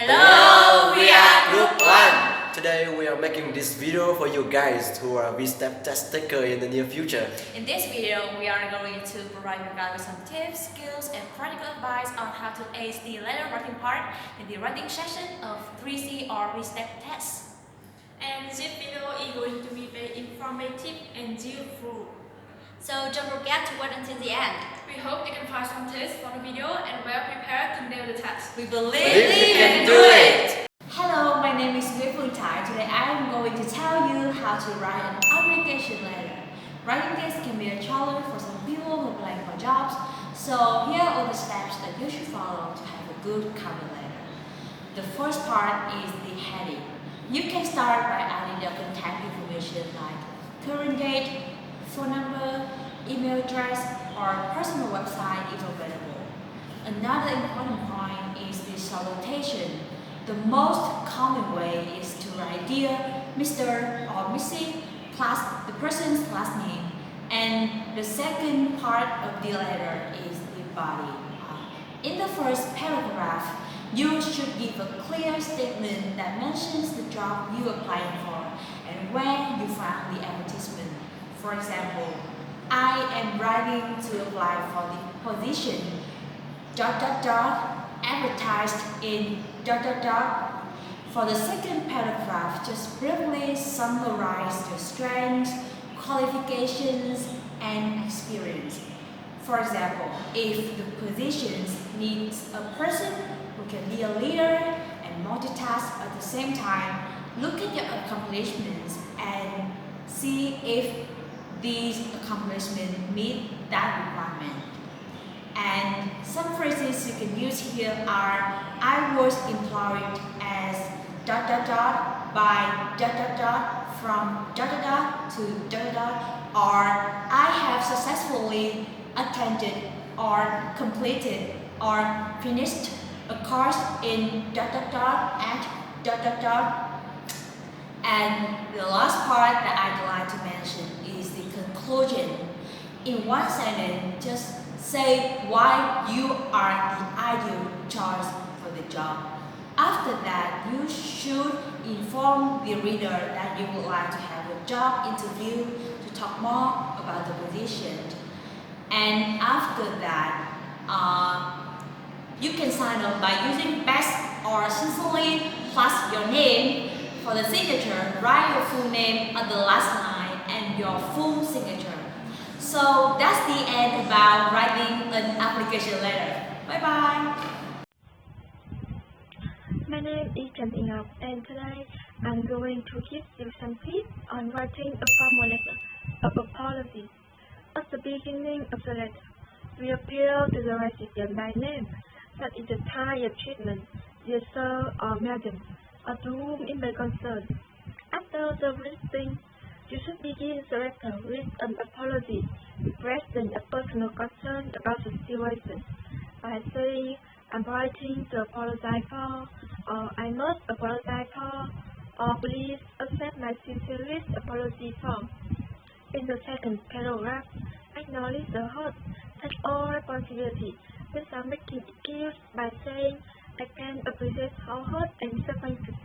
Hello, we are Group 1. Today we are making this video for you guys who are V-Step test taker in the near future. In this video, we are going to provide you guys with some tips, skills, and practical advice on how to ace the letter writing part in the writing session of 3C or V-Step test. And this video is going to be very informative and useful. So don't forget to wait until the end. We hope you can find some tips from the video and well prepared to nail the test. We believe you can do it! Hello, my name is Nguyễn Phương Thái. Today I am going to tell you how to write an application letter. Writing this can be a challenge for some people who apply for jobs. So here are the steps that you should follow to have a good cover letter. The first part is the heading. You can start by adding the contact information like current date, phone number, email address, or personal website if available. Another important point is the salutation. The most common way is to write dear Mr. or Mrs. plus the person's last name. And the second part of the letter is the body. In the first paragraph, you should give a clear statement that mentions the job you are applying for and where you found the advertisement. For example, I am writing to apply for the position advertised in . For the second paragraph, just briefly summarize your strengths, qualifications, and experience. For example, if the position needs a person who can be a leader and multitask at the same time, look at your accomplishments and see if these accomplishments meet that requirement. And some phrases you can use here are I was employed as ... by ... from ... to ... or I have successfully attended or completed or finished a course in ... at ... And the last part that I'd like to mention is the conclusion. In one sentence, just say why you are the ideal choice for the job. After that, you should inform the reader that you would like to have a job interview to talk more about the position. And after that, you can sign up by using best or sincerely plus your name. For the signature, write your full name on the last line and your full signature. So that's the end about writing an application letter. Bye bye. My name is Trần Thị Ngọc and today I'm going to give you some tips on writing a formal letter of apology. At the beginning of the letter, we appeal to the recipient by name, that is the type of treatment, dear sir or madam, or to whom it may concern. After the greeting, you should begin the letter with an apology, expressing a personal concern about the situation by saying, I'm writing to apologize for, or I must apologize for, or please accept my sincerest apology for. In the second paragraph, acknowledge the hurt, take all responsibility without making excuse by saying, I can appreciate how hurt and disappointed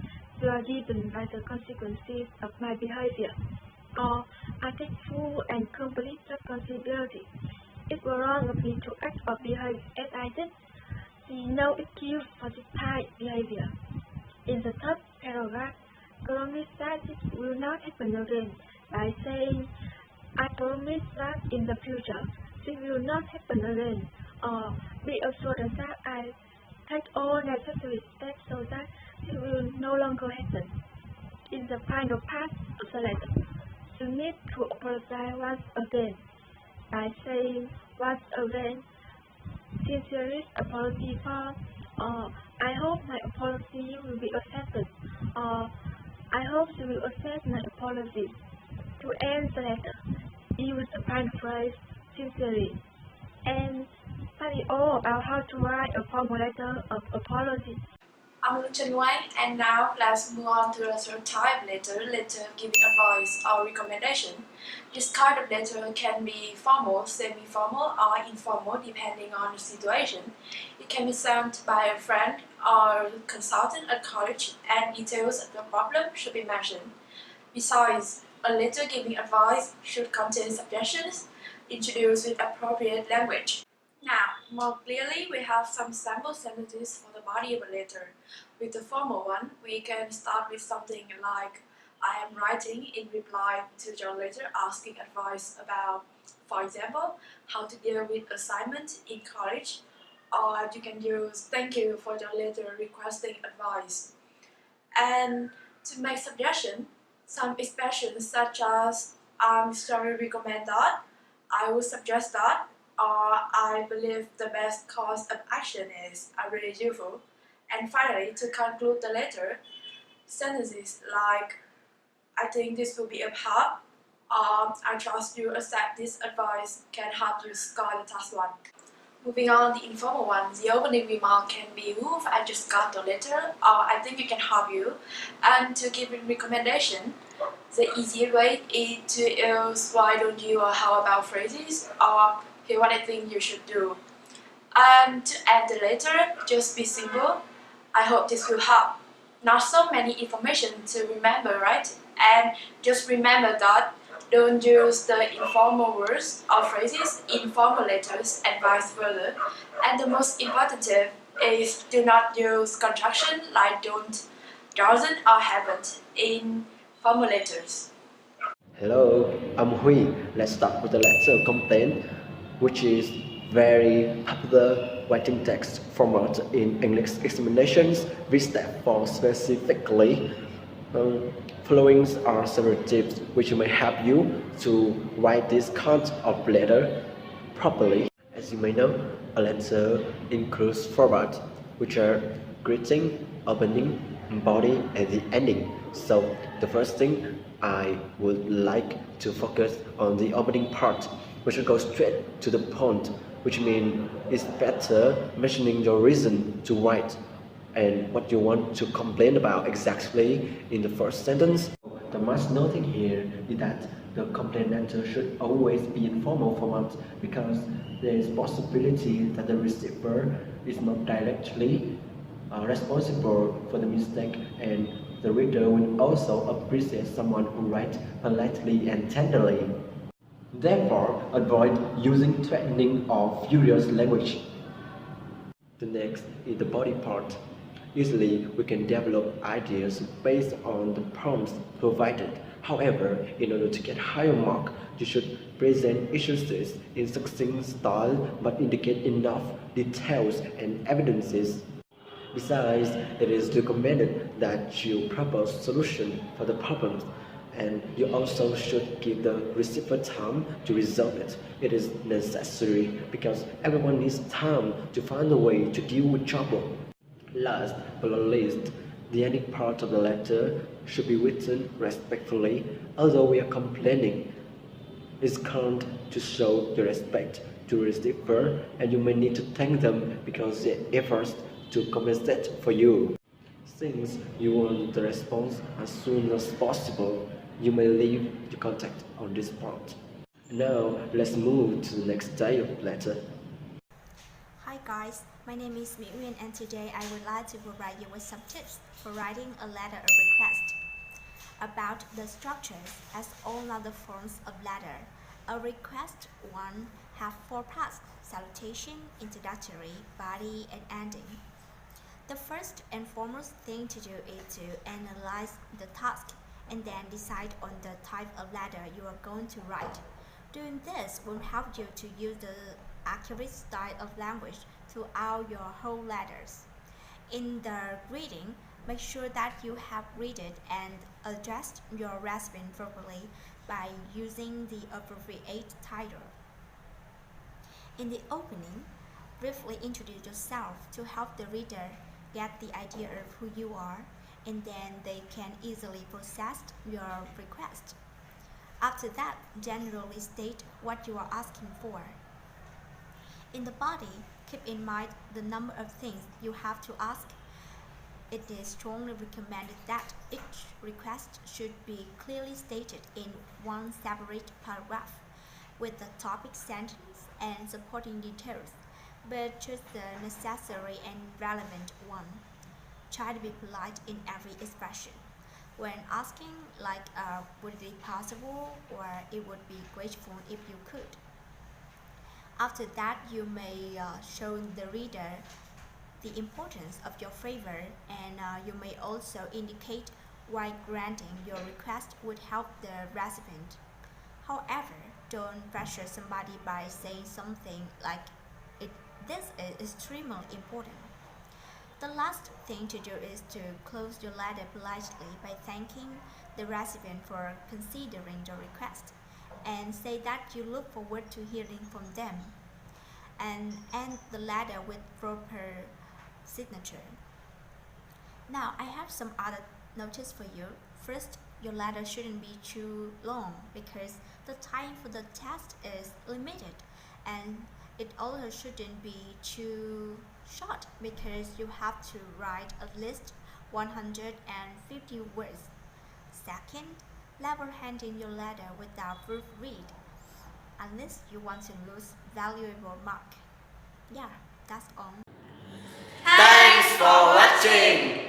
you are given by the consequences of my behavior, or I take full and complete responsibility. It was wrong of me to act or behave as I did. See no excuse for this type behavior. In the third paragraph, promise that this will not happen again by saying, I promise that in the future this will not happen again, or be assured that I take all necessary steps so that it will no longer happen. In the final part of the letter, you need to apologize once again by saying once again, sincerest apology for, or I hope my apology will be accepted, or I hope you will accept my apology. To end the letter, use the final phrase sincerely. And that is all about how to write a formal letter of apology. I'm Lương Trần Ngoan, and now let's move on to the third type letter giving advice or recommendation. This kind of letter can be formal, semi-formal, or informal depending on the situation. It can be sent by a friend or consultant at college, and details of the problem should be mentioned. Besides, a letter giving advice should contain suggestions introduced with appropriate language. Now, more clearly, we have some sample sentences for the body of a letter. With the formal one, we can start with something like, I am writing in reply to your letter asking advice about, for example, how to deal with assignment in college, or you can use thank you for your letter requesting advice. And to make suggestion, some expressions such as I'm strongly recommend that, I would suggest that, or I believe the best course of action is are really useful. And finally, to conclude the letter, sentences like I think this will be a help, or I trust you accept this advice can help you score the task one. Moving on, the informal one, the opening remark can be "Oof, I just got the letter," or "I think it can help you." And to give a recommendation, the easier way is to use "Why don't you?" or "How about" phrases, or "Here what I think you should do." And to end the letter, just be simple. I hope this will help. Not so many information to remember, right? And just remember that don't use the informal words or phrases in formal letters and vice versa. And the most important tip is do not use contraction like don't, doesn't, or haven't in formal letters. Hello, I'm Huy. Let's start with the letter content, which is very popular writing text format in English examinations. We step for specifically. Following are several tips which may help you to write this kind of letter properly. As you may know, a letter includes format, which are greeting, opening, body, and the ending. So the first thing I would like to focus on the opening part, which will go straight to the point, which means it's better mentioning your reason to write and what you want to complain about exactly in the first sentence. The must noting here is that the complaint letter should always be in formal format because there is possibility that the receiver is not directly responsible for the mistake, and the reader will also appreciate someone who writes politely and tenderly. Therefore, avoid using threatening or furious language. The next is the body part. Usually, we can develop ideas based on the prompts provided. However, in order to get higher mark, you should present issues in succinct style but indicate enough details and evidences. Besides, it is recommended that you propose solution for the problems, and you also should give the receiver time to resolve it. It is necessary because everyone needs time to find a way to deal with trouble. Last but not least, the ending part of the letter should be written respectfully. Although we are complaining, it's kind to show the respect to the receiver, and you may need to thank them because their efforts to compensate for you. Since you want the response as soon as possible, you may leave the contact on this part. Now, let's move to the next style of letter. Hi guys, my name is Mi Uyên, and today I would like to provide you with some tips for writing a letter of request. About the structures, as all other forms of letter, a request one have 4 parts: salutation, introductory, body, and ending. The first and foremost thing to do is to analyze the task and then decide on the type of letter you are going to write. Doing this will help you to use the accurate style of language throughout your whole letters. In the greeting, make sure that you have read it and addressed your recipient properly by using the appropriate title. In the opening, briefly introduce yourself to help the reader get the idea of who you are, and then they can easily process your request. After that, generally state what you are asking for. In the body, keep in mind the number of things you have to ask. It is strongly recommended that each request should be clearly stated in one separate paragraph with the topic sentence and supporting details, but choose the necessary and relevant one. try to be polite in every expression. When asking, like, would it be possible, or it would be grateful if you could. After that, you may show the reader the importance of your favor, and you may also indicate why granting your request would help the recipient. However, don't pressure somebody by saying something like, this is extremely important. The last thing to do is to close your letter politely by thanking the recipient for considering your request, and say that you look forward to hearing from them, and end the letter with proper signature. Now, I have some other notice for you. First, your letter shouldn't be too long because the time for the test is limited, and it also shouldn't be too short because you have to write at least 150 words. Second, never hand in your letter without proofread, unless you want to lose valuable mark. Yeah, that's all. Thanks for watching.